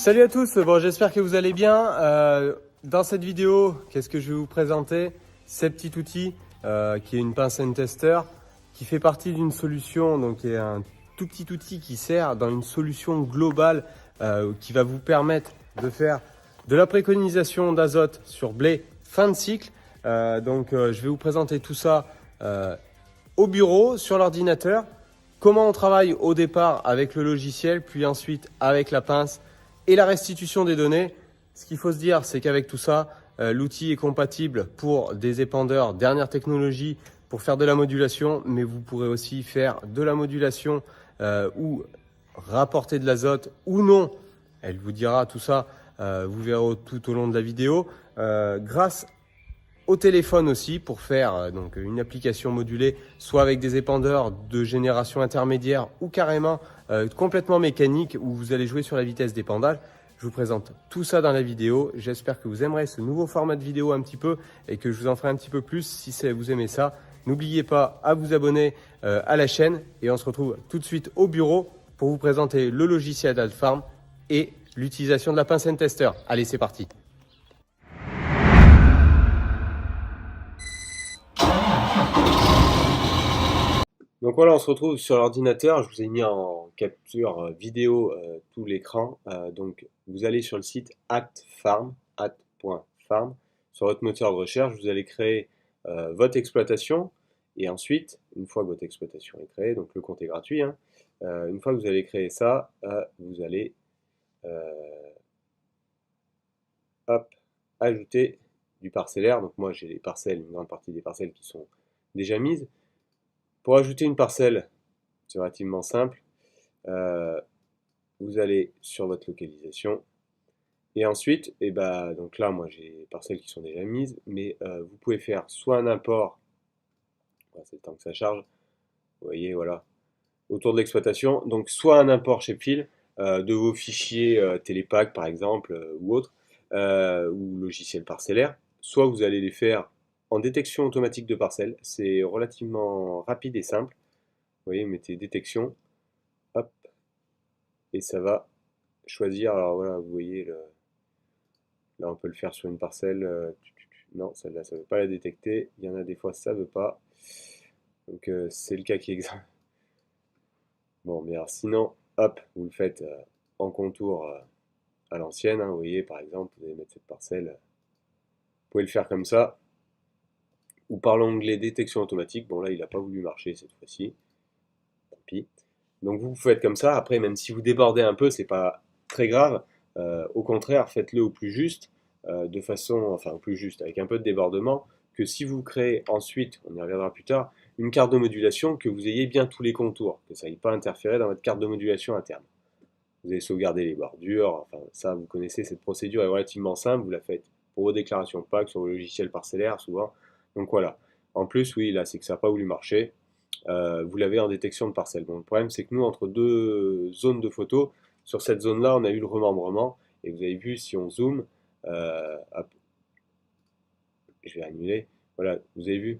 Salut à tous, bon, j'espère que vous allez bien. Dans cette vidéo, qu'est-ce que je vais vous présenter? Ce petit outil qui est une pince and tester qui fait partie d'une solution, donc qui est un tout petit outil qui sert dans une solution globale qui va vous permettre de faire de la préconisation d'azote sur blé fin de cycle. Je vais vous présenter tout ça au bureau, sur l'ordinateur. Comment on travaille au départ avec le logiciel, puis ensuite avec la pince et la restitution des données. Ce qu'il faut se dire, c'est qu'avec tout ça, l'outil est compatible pour des épandeurs dernière technologie pour faire de la modulation, mais vous pourrez aussi faire de la modulation ou rapporter de l'azote ou non. Elle vous dira tout ça, vous verrez tout au long de la vidéo. Grâce au téléphone aussi pour faire donc une application modulée, soit avec des épandeurs de génération intermédiaire ou carrément complètement mécanique où vous allez jouer sur la vitesse d'épandage. Je vous présente tout ça dans la vidéo. J'espère que vous aimerez ce nouveau format de vidéo un petit peu et que je vous en ferai un petit peu plus si vous aimez ça. N'oubliez pas à vous abonner à la chaîne et on se retrouve tout de suite au bureau pour vous présenter le logiciel Adfarm et l'utilisation de la pince and tester. Allez, c'est parti. Donc voilà, on se retrouve sur l'ordinateur. Je vous ai mis en capture vidéo tout l'écran. Donc vous allez sur le site at.farm. Sur votre moteur de recherche, vous allez créer votre exploitation. Et ensuite, une fois que votre exploitation est créée, donc le compte est gratuit, hein, une fois que vous allez créer ça, vous allez ajouter du parcellaire. Donc moi j'ai les parcelles, une grande partie des parcelles qui sont déjà mises. Pour ajouter une parcelle, c'est relativement simple. Vous allez sur votre localisation et ensuite, donc là, moi j'ai les parcelles qui sont déjà mises, mais vous pouvez faire soit un import, c'est le temps que ça charge, vous voyez, voilà, autour de l'exploitation, donc soit un import Shapefile de vos fichiers Télépack par exemple ou autre, ou logiciel parcellaire, soit vous allez les faire en détection automatique de parcelles. C'est relativement rapide et simple. Vous voyez, vous mettez détection, hop, et ça va choisir. Alors voilà, vous voyez, là on peut le faire sur une parcelle. Non, celle-là, ça ne veut pas la détecter. Il y en a des fois, ça ne veut pas. Donc c'est le cas qui est exact. Bon, mais alors sinon, hop, vous le faites en contour à l'ancienne. Hein, vous voyez, par exemple, vous allez mettre cette parcelle. Vous pouvez le faire comme ça. Ou par l'onglet détection automatique. Bon, là, il n'a pas voulu marcher cette fois-ci. Tant pis. Donc vous faites comme ça. Après, même si vous débordez un peu, c'est pas très grave. Au contraire, faites-le au plus juste, de façon, enfin au plus juste, avec un peu de débordement, que si vous créez ensuite, on y reviendra plus tard, une carte de modulation, que vous ayez bien tous les contours, que ça n'aille pas interférer dans votre carte de modulation interne. Vous allez sauvegarder les bordures, enfin ça vous connaissez, cette procédure est relativement simple, vous la faites pour vos déclarations PAC sur vos logiciels parcellaires souvent. Donc voilà. En plus, oui, là c'est que ça n'a pas voulu marcher. Vous l'avez en détection de parcelle. Bon, le problème c'est que nous, entre deux zones de photos, sur cette zone-là, on a eu le remembrement. Et vous avez vu, si on zoome, hop, je vais annuler, voilà, vous avez vu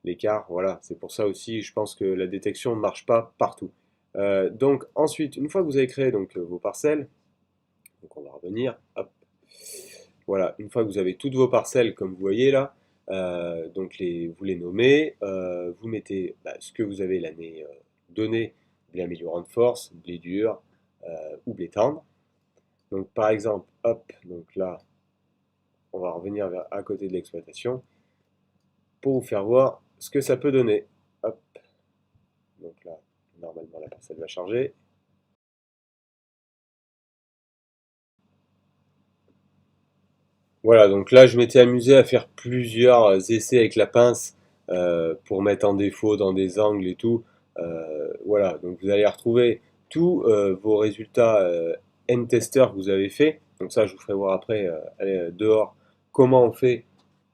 l'écart, voilà, c'est pour ça aussi, je pense que la détection ne marche pas partout. Donc ensuite, une fois que vous avez créé donc, vos parcelles, donc on va revenir, hop, voilà, une fois que vous avez toutes vos parcelles, comme vous voyez là, donc vous les nommez, vous mettez ce que vous avez l'année donnée, blé améliorant de force, blé dur ou blé tendre. Donc par exemple, hop, donc là, on va revenir à côté de l'exploitation pour vous faire voir ce que ça peut donner. Hop, donc là, normalement la parcelle va charger. Voilà, donc là je m'étais amusé à faire plusieurs essais avec la pince pour mettre en défaut dans des angles et tout. Voilà, donc vous allez retrouver tous vos résultats N-tester que vous avez fait. Donc ça je vous ferai voir après dehors comment on fait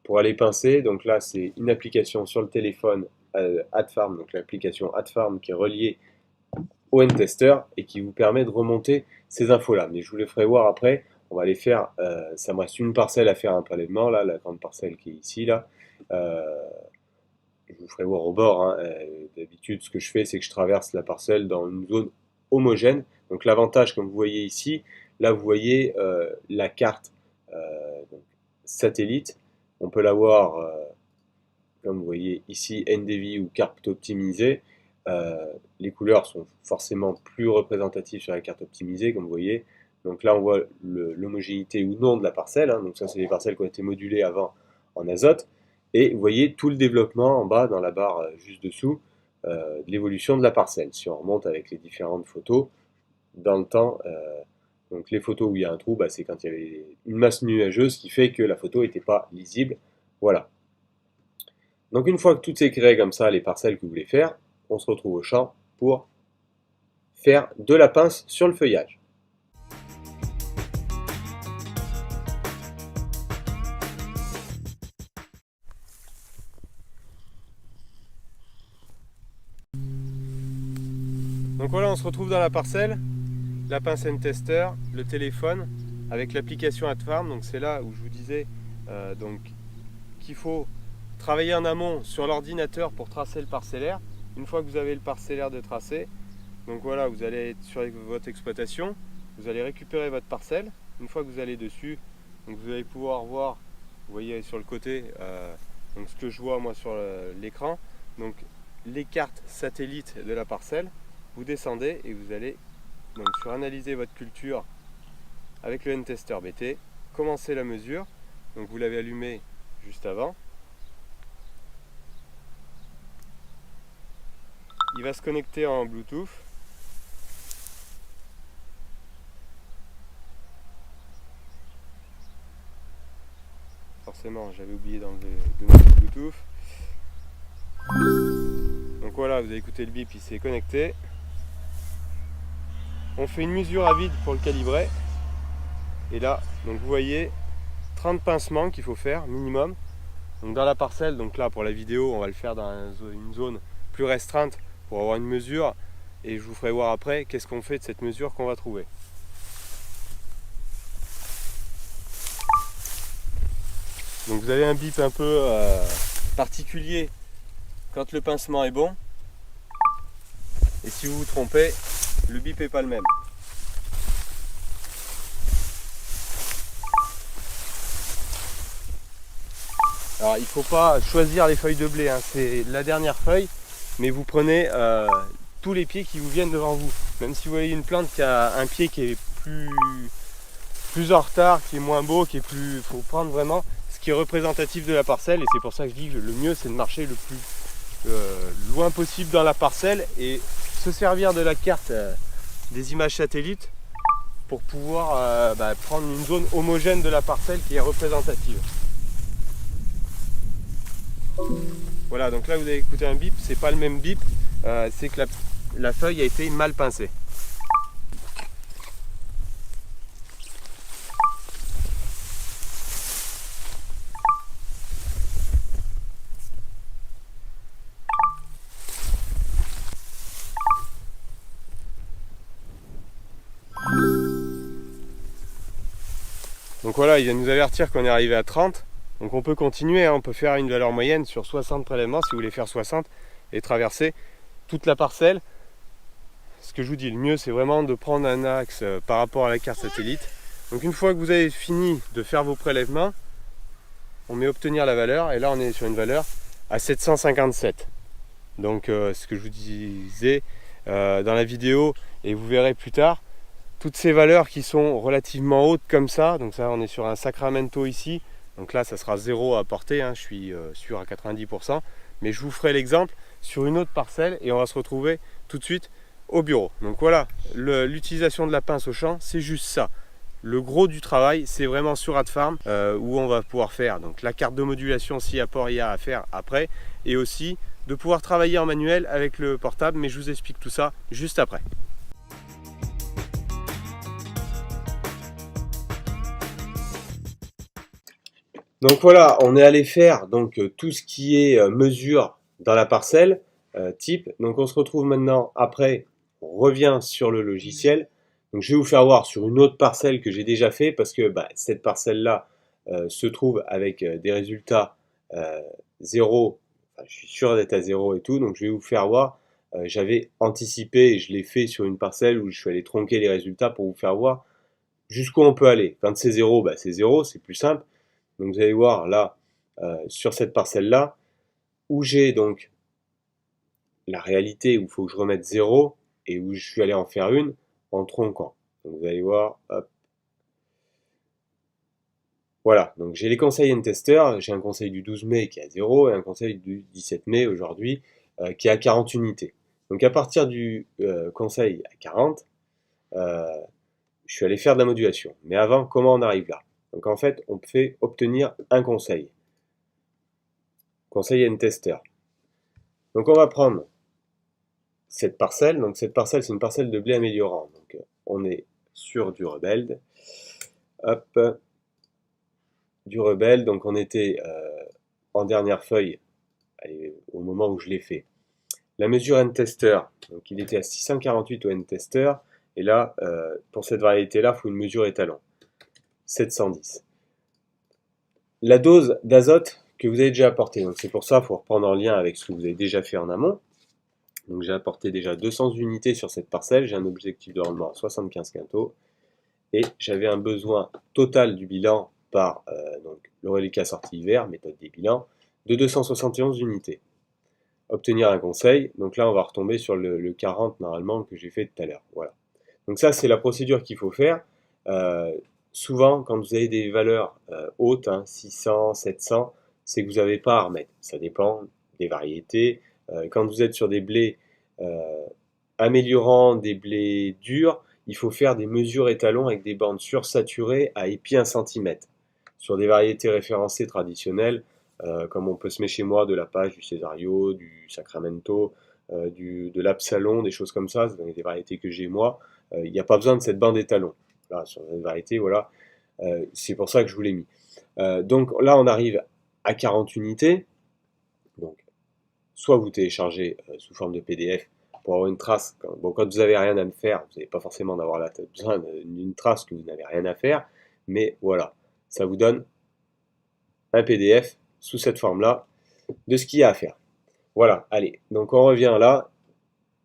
pour aller pincer. Donc là c'est une application sur le téléphone Adfarm, donc l'application Adfarm qui est reliée au N-tester et qui vous permet de remonter ces infos-là. Mais je vous les ferai voir après. On va les faire, ça me reste une parcelle à faire un prélèvement, là, la grande parcelle qui est ici, là. Je vous ferai voir au bord, hein. D'habitude, ce que je fais, c'est que je traverse la parcelle dans une zone homogène. Donc l'avantage, comme vous voyez ici, Là, vous voyez la carte donc, satellite. On peut l'avoir, comme vous voyez ici, NDVI ou carte optimisée. Les couleurs sont forcément plus représentatives sur la carte optimisée, comme vous voyez. Donc là, on voit l'homogénéité ou non de la parcelle. Hein. Donc ça, c'est les parcelles qui ont été modulées avant en azote. Et vous voyez tout le développement en bas, dans la barre juste dessous, de l'évolution de la parcelle. Si on remonte avec les différentes photos, dans le temps, donc les photos où il y a un trou, bah, c'est quand il y avait une masse nuageuse qui fait que la photo n'était pas lisible. Voilà. Donc une fois que tout est créé comme ça, les parcelles que vous voulez faire, on se retrouve au champ pour faire de la pince sur le feuillage. Donc voilà, on se retrouve dans la parcelle, la pince N-Tester, le téléphone, avec l'application AdFarm. Donc c'est là où je vous disais donc qu'il faut travailler en amont sur l'ordinateur pour tracer le parcellaire. Une fois que vous avez le parcellaire de tracé, donc voilà, vous allez être sur votre exploitation, vous allez récupérer votre parcelle. Une fois que vous allez dessus, donc vous allez pouvoir voir, vous voyez sur le côté, donc ce que je vois moi sur l'écran, donc les cartes satellites de la parcelle. Vous descendez et vous allez donc sur analyser votre culture avec le N-Tester BT, commencer la mesure. Donc vous l'avez allumé juste avant. Il va se connecter en Bluetooth. Forcément, j'avais oublié d'enlever de Bluetooth. Donc voilà, vous avez écouté le bip, il s'est connecté. On fait une mesure à vide pour le calibrer. Et là, donc vous voyez 30 pincements qu'il faut faire minimum. Donc dans la parcelle, donc là pour la vidéo, on va le faire dans une zone plus restreinte pour avoir une mesure. Et je vous ferai voir après qu'est-ce qu'on fait de cette mesure qu'on va trouver. Donc vous avez un bip un peu particulier quand le pincement est bon. Et si vous vous trompez, le bip n'est pas le même. Alors il ne faut pas choisir les feuilles de blé, hein. C'est la dernière feuille, mais vous prenez tous les pieds qui vous viennent devant vous. Même si vous voyez une plante qui a un pied qui est plus en retard, qui est moins beau, qui est plus. Il faut prendre vraiment ce qui est représentatif de la parcelle, et c'est pour ça que je dis que le mieux c'est de marcher le plus loin possible dans la parcelle et se servir de la carte des images satellites pour pouvoir prendre une zone homogène de la parcelle qui est représentative. Voilà, donc là vous avez écouté un bip, c'est pas le même bip, c'est que la feuille a été mal pincée. Donc voilà, il vient nous avertir qu'on est arrivé à 30. Donc on peut continuer, hein, on peut faire une valeur moyenne sur 60 prélèvements si vous voulez faire 60 et traverser toute la parcelle. Ce que je vous dis, le mieux c'est vraiment de prendre un axe par rapport à la carte satellite. Donc une fois que vous avez fini de faire vos prélèvements, on met obtenir la valeur et là on est sur une valeur à 757. Donc ce que je vous disais dans la vidéo et vous verrez plus tard, toutes ces valeurs qui sont relativement hautes comme ça, donc ça on est sur un Sacramento ici, donc là ça sera 0 à porter, hein, je suis sûr à 90%, mais je vous ferai l'exemple sur une autre parcelle et on va se retrouver tout de suite au bureau. Donc voilà, l'utilisation de la pince au champ, c'est juste ça. Le gros du travail, c'est vraiment sur AdFarm où on va pouvoir faire donc la carte de modulation si apport il y a à faire après, et aussi de pouvoir travailler en manuel avec le portable, mais je vous explique tout ça juste après. Donc voilà, on est allé faire donc tout ce qui est mesure dans la parcelle type. Donc on se retrouve maintenant après, on revient sur le logiciel. Donc je vais vous faire voir sur une autre parcelle que j'ai déjà fait parce que cette parcelle-là se trouve avec des résultats 0. Enfin, je suis sûr d'être à 0 et tout, donc je vais vous faire voir. J'avais anticipé et je l'ai fait sur une parcelle où je suis allé tronquer les résultats pour vous faire voir jusqu'où on peut aller. Quand c'est 0, bah, c'est 0, c'est plus simple. Donc vous allez voir là, sur cette parcelle-là, où j'ai donc la réalité, où il faut que je remette 0, et où je suis allé en faire une, en tronquant. Donc vous allez voir, hop. Voilà, donc j'ai les conseils N-Tester, j'ai un conseil du 12 mai qui est à 0 et un conseil du 17 mai aujourd'hui qui est à 40 unités. Donc à partir du conseil à 40, euh, je suis allé faire de la modulation. Mais avant, comment on arrive là? Donc en fait, on fait obtenir un conseil. Conseil N-Tester. Donc on va prendre cette parcelle. Donc cette parcelle, c'est une parcelle de blé améliorant. Donc on est sur du Rebelde. Hop, du Rebelle. Donc on était en dernière feuille allez, au moment où je l'ai fait. La mesure N-Tester, donc il était à 648 au N-Tester. Et là, pour cette variété-là, il faut une mesure étalon. 710. La dose d'azote que vous avez déjà apportée, donc c'est pour ça qu'il faut reprendre en lien avec ce que vous avez déjà fait en amont. Donc j'ai apporté déjà 200 unités sur cette parcelle, j'ai un objectif de rendement à 75 quintaux, et j'avais un besoin total du bilan par donc, le reliquat sortie hiver, méthode des bilans, de 271 unités. Obtenir un conseil, donc là on va retomber sur le 40 normalement que j'ai fait tout à l'heure. Voilà. Donc ça c'est la procédure qu'il faut faire. Souvent quand vous avez des valeurs hautes, 600, 700, c'est que vous n'avez pas à remettre. Ça dépend des variétés. Quand vous êtes sur des blés améliorant des blés durs, il faut faire des mesures étalons avec des bandes sursaturées à épi 1 cm. Sur des variétés référencées traditionnelles, comme on peut semer chez moi de la page, du Cesario, du Sacramento, de l'Absalon, des choses comme ça, c'est des variétés que j'ai moi, il n'y a pas besoin de cette bande étalon. Là, sur une variété, voilà, c'est pour ça que je vous l'ai mis. Donc là, on arrive à 40 unités. Donc, soit vous téléchargez sous forme de PDF pour avoir une trace. Quand vous n'avez rien à faire, vous n'avez pas forcément d'avoir besoin d'une trace que vous n'avez rien à faire. Mais voilà, ça vous donne un PDF sous cette forme-là de ce qu'il y a à faire. Voilà, allez, donc on revient là.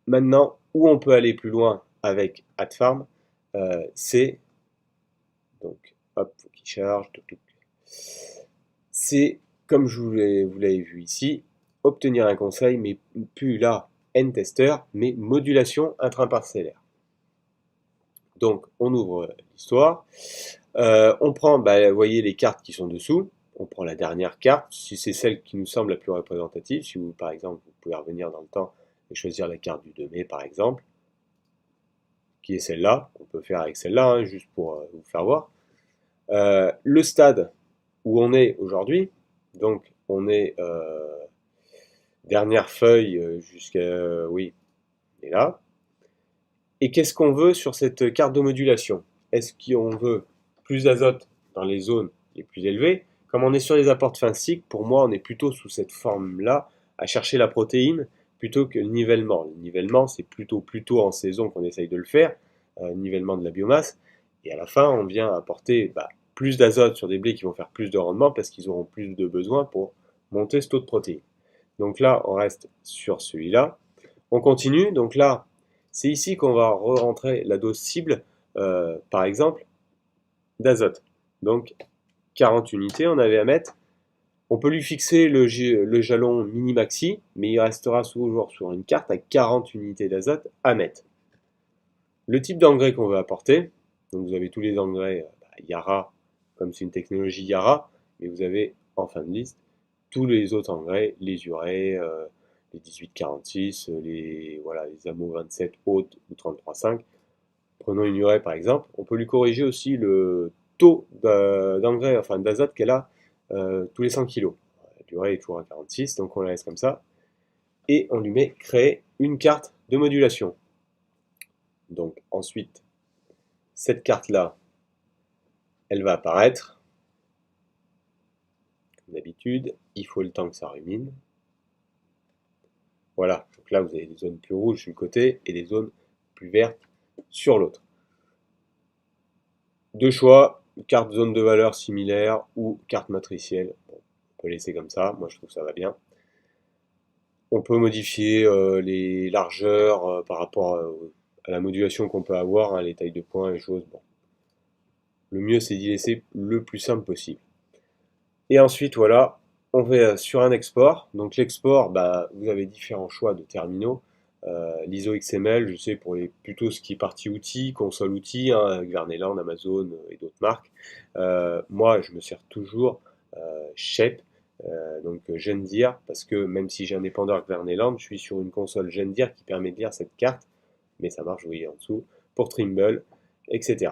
Maintenant, où on peut aller plus loin avec AdFarm, c'est, donc, hop, faut qu'il charge, c'est, comme vous l'avez vu ici, obtenir un conseil, mais plus là, N-tester, mais modulation intraparcellaire. Donc, on ouvre l'histoire. On prend, vous voyez les cartes qui sont dessous. On prend la dernière carte, si c'est celle qui nous semble la plus représentative. Si vous, par exemple, vous pouvez revenir dans le temps et choisir la carte du 2 mai, par exemple, qui est celle-là. On peut faire avec celle-là, juste pour vous faire voir. Le stade où on est aujourd'hui, donc on est dernière feuille jusqu'à... oui, on est là. Et qu'est-ce qu'on veut sur cette carte de modulation? Est-ce qu'on veut plus d'azote dans les zones les plus élevées? Comme on est sur les apports de fin de cycle, pour moi, on est plutôt sous cette forme-là, à chercher la protéine plutôt que le nivellement. Le nivellement, c'est plutôt en saison qu'on essaye de le faire, nivellement de la biomasse. Et à la fin, on vient apporter plus d'azote sur des blés qui vont faire plus de rendement parce qu'ils auront plus de besoin pour monter ce taux de protéines. Donc là, on reste sur celui-là. On continue, donc là, c'est ici qu'on va rentrer la dose cible, par exemple, d'azote. Donc 40 unités, on avait à mettre. On peut lui fixer le jalon mini-maxi, mais il restera toujours sur une carte à 40 unités d'azote à mettre. Le type d'engrais qu'on veut apporter, donc vous avez tous les engrais Yara, comme c'est une technologie Yara, mais vous avez en fin de liste tous les autres engrais, les urées, les 1846, les AMO 27 hautes ou 33,5. Prenons une urée par exemple, on peut lui corriger aussi le taux d'engrais, enfin d'azote qu'elle a tous les 100 kg. L'urée est toujours à 46, donc on la laisse comme ça. Et on lui met créer une carte de modulation. Donc ensuite, cette carte-là, elle va apparaître. Comme d'habitude, il faut le temps que ça rumine. Voilà, donc là vous avez des zones plus rouges sur le côté et des zones plus vertes sur l'autre. Deux choix, carte zone de valeur similaire ou carte matricielle. Bon, on peut laisser comme ça, moi je trouve que ça va bien. On peut modifier les largeurs par rapport à la modulation qu'on peut avoir, les tailles de points, les choses. Bon. le mieux c'est d'y laisser le plus simple possible. Et ensuite, voilà, on va sur un export. Donc l'export, bah, vous avez différents choix de terminaux. L'ISO XML, je sais pour plutôt ce qui est partie outils, console outils, hein, avec Verneland, Amazon et d'autres marques. Moi, je me sers toujours Shape, donc Gendir, parce que même si j'ai un dépendeur avec Verneland, je suis sur une console Gendir qui permet de lire cette carte, mais ça marche, vous voyez en dessous, pour Trimble, etc.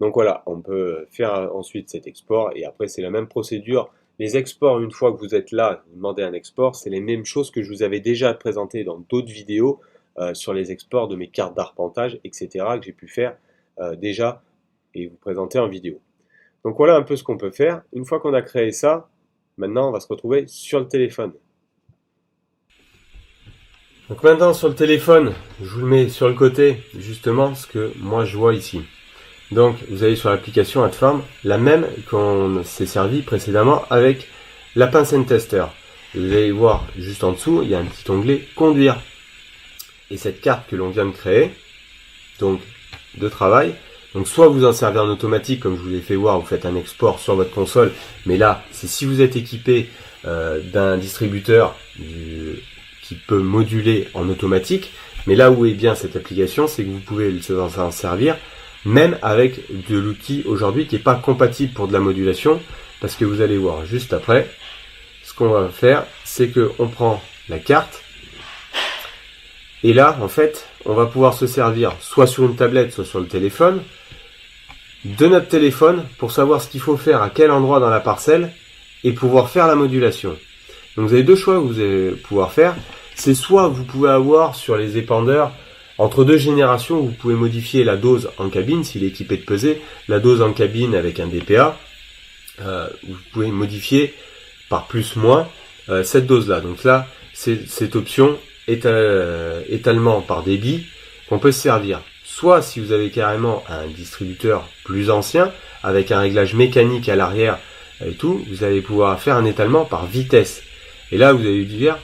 Donc voilà, on peut faire ensuite cet export, et après c'est la même procédure. Les exports, une fois que vous êtes là, vous demandez un export, c'est les mêmes choses que je vous avais déjà présenté dans d'autres vidéos sur les exports de mes cartes d'arpentage, etc. que j'ai pu faire déjà et vous présenter en vidéo. Donc voilà un peu ce qu'on peut faire. Une fois qu'on a créé ça, maintenant on va se retrouver sur le téléphone. Donc maintenant sur le téléphone, je vous le mets sur le côté, justement ce que moi je vois ici. Donc vous allez sur l'application AdFarm, la même qu'on s'est servi précédemment avec la pince Tester. Vous allez voir juste en dessous, il y a un petit onglet conduire. Et cette carte que l'on vient de créer, donc de travail, donc soit vous en servez en automatique comme je vous l'ai fait voir, vous faites un export sur votre console, mais là c'est si vous êtes équipé d'un distributeur qui peut moduler en automatique. Mais là où est bien cette application, c'est que vous pouvez en servir même avec de l'outil aujourd'hui qui n'est pas compatible pour de la modulation, parce que vous allez voir juste après, ce qu'on va faire, c'est qu'on prend la carte, et là, en fait, on va pouvoir se servir soit sur une tablette, soit sur le téléphone, de notre téléphone pour savoir ce qu'il faut faire à quel endroit dans la parcelle, et pouvoir faire la modulation. Donc vous avez deux choix que vous allez pouvoir faire, c'est soit vous pouvez avoir sur les épandeurs, entre deux générations, vous pouvez modifier la dose en cabine, s'il est équipé de pesée, la dose en cabine avec un DPA, vous pouvez modifier par plus-moins cette dose-là. Donc là, c'est cette option étalement par débit qu'on peut se servir. Soit si vous avez carrément un distributeur plus ancien, avec un réglage mécanique à l'arrière et tout, vous allez pouvoir faire un étalement par vitesse. Et là, vous allez dire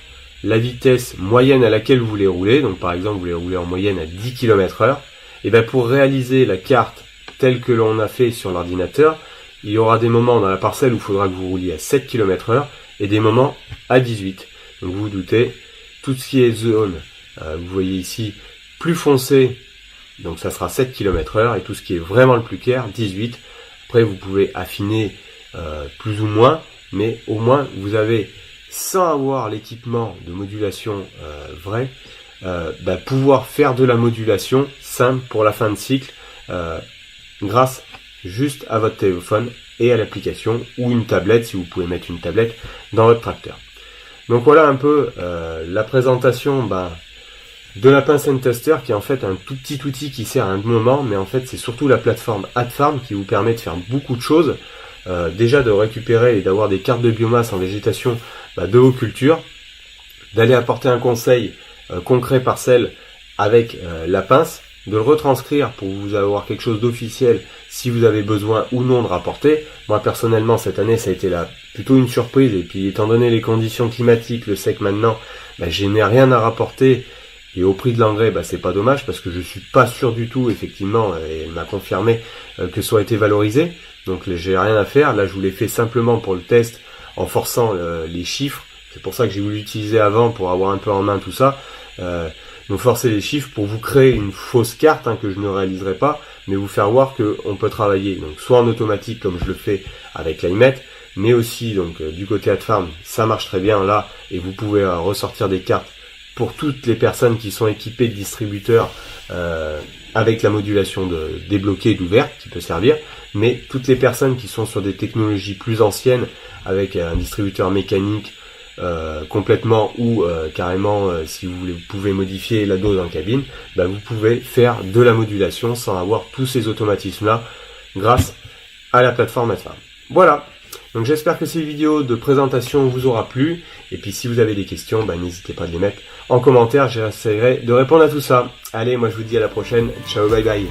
la vitesse moyenne à laquelle vous voulez rouler, donc par exemple vous voulez rouler en moyenne à 10 km/h, et bien pour réaliser la carte telle que l'on a fait sur l'ordinateur, il y aura des moments dans la parcelle où il faudra que vous rouliez à 7 km/h et des moments à 18. Donc vous vous doutez, tout ce qui est zone, vous voyez ici, plus foncé, donc ça sera 7 km/h, et tout ce qui est vraiment le plus clair, 18. Après vous pouvez affiner plus ou moins, mais au moins vous avez, sans avoir l'équipement de modulation vrai, pouvoir faire de la modulation simple pour la fin de cycle grâce juste à votre téléphone et à l'application ou une tablette si vous pouvez mettre une tablette dans votre tracteur. Donc voilà un peu la présentation de la pince Tester qui est en fait un tout petit outil qui sert à un moment, mais en fait c'est surtout la plateforme AdFarm qui vous permet de faire beaucoup de choses. Déjà de récupérer et d'avoir des cartes de biomasse en végétation de vos cultures, d'aller apporter un conseil concret parcelle avec la pince, de le retranscrire pour vous avoir quelque chose d'officiel si vous avez besoin ou non de rapporter. Moi personnellement cette année ça a été plutôt une surprise, et puis étant donné les conditions climatiques, le sec maintenant, je n'ai rien à rapporter, et au prix de l'engrais c'est pas dommage parce que je suis pas sûr du tout effectivement, et elle m'a confirmé que ça aurait été valorisé. Donc j'ai rien à faire, là je vous l'ai fait simplement pour le test en forçant les chiffres, c'est pour ça que j'ai voulu l'utiliser avant pour avoir un peu en main tout ça, donc forcer les chiffres pour vous créer une fausse carte que je ne réaliserai pas, mais vous faire voir qu'on peut travailler donc soit en automatique comme je le fais avec l'iMet, mais aussi donc du côté AdFarm ça marche très bien là, et vous pouvez ressortir des cartes pour toutes les personnes qui sont équipées de distributeurs avec la modulation débloquée et d'ouverte qui peut servir, mais toutes les personnes qui sont sur des technologies plus anciennes avec un distributeur mécanique complètement ou carrément si vous pouvez modifier la dose en cabine, vous pouvez faire de la modulation sans avoir tous ces automatismes là grâce à la plateforme AdFarm. Voilà, donc j'espère que ces vidéos de présentation vous aura plu, et puis si vous avez des questions n'hésitez pas à les mettre en commentaire, j'essaierai de répondre à tout ça. Allez, moi je vous dis à la prochaine, ciao, bye bye.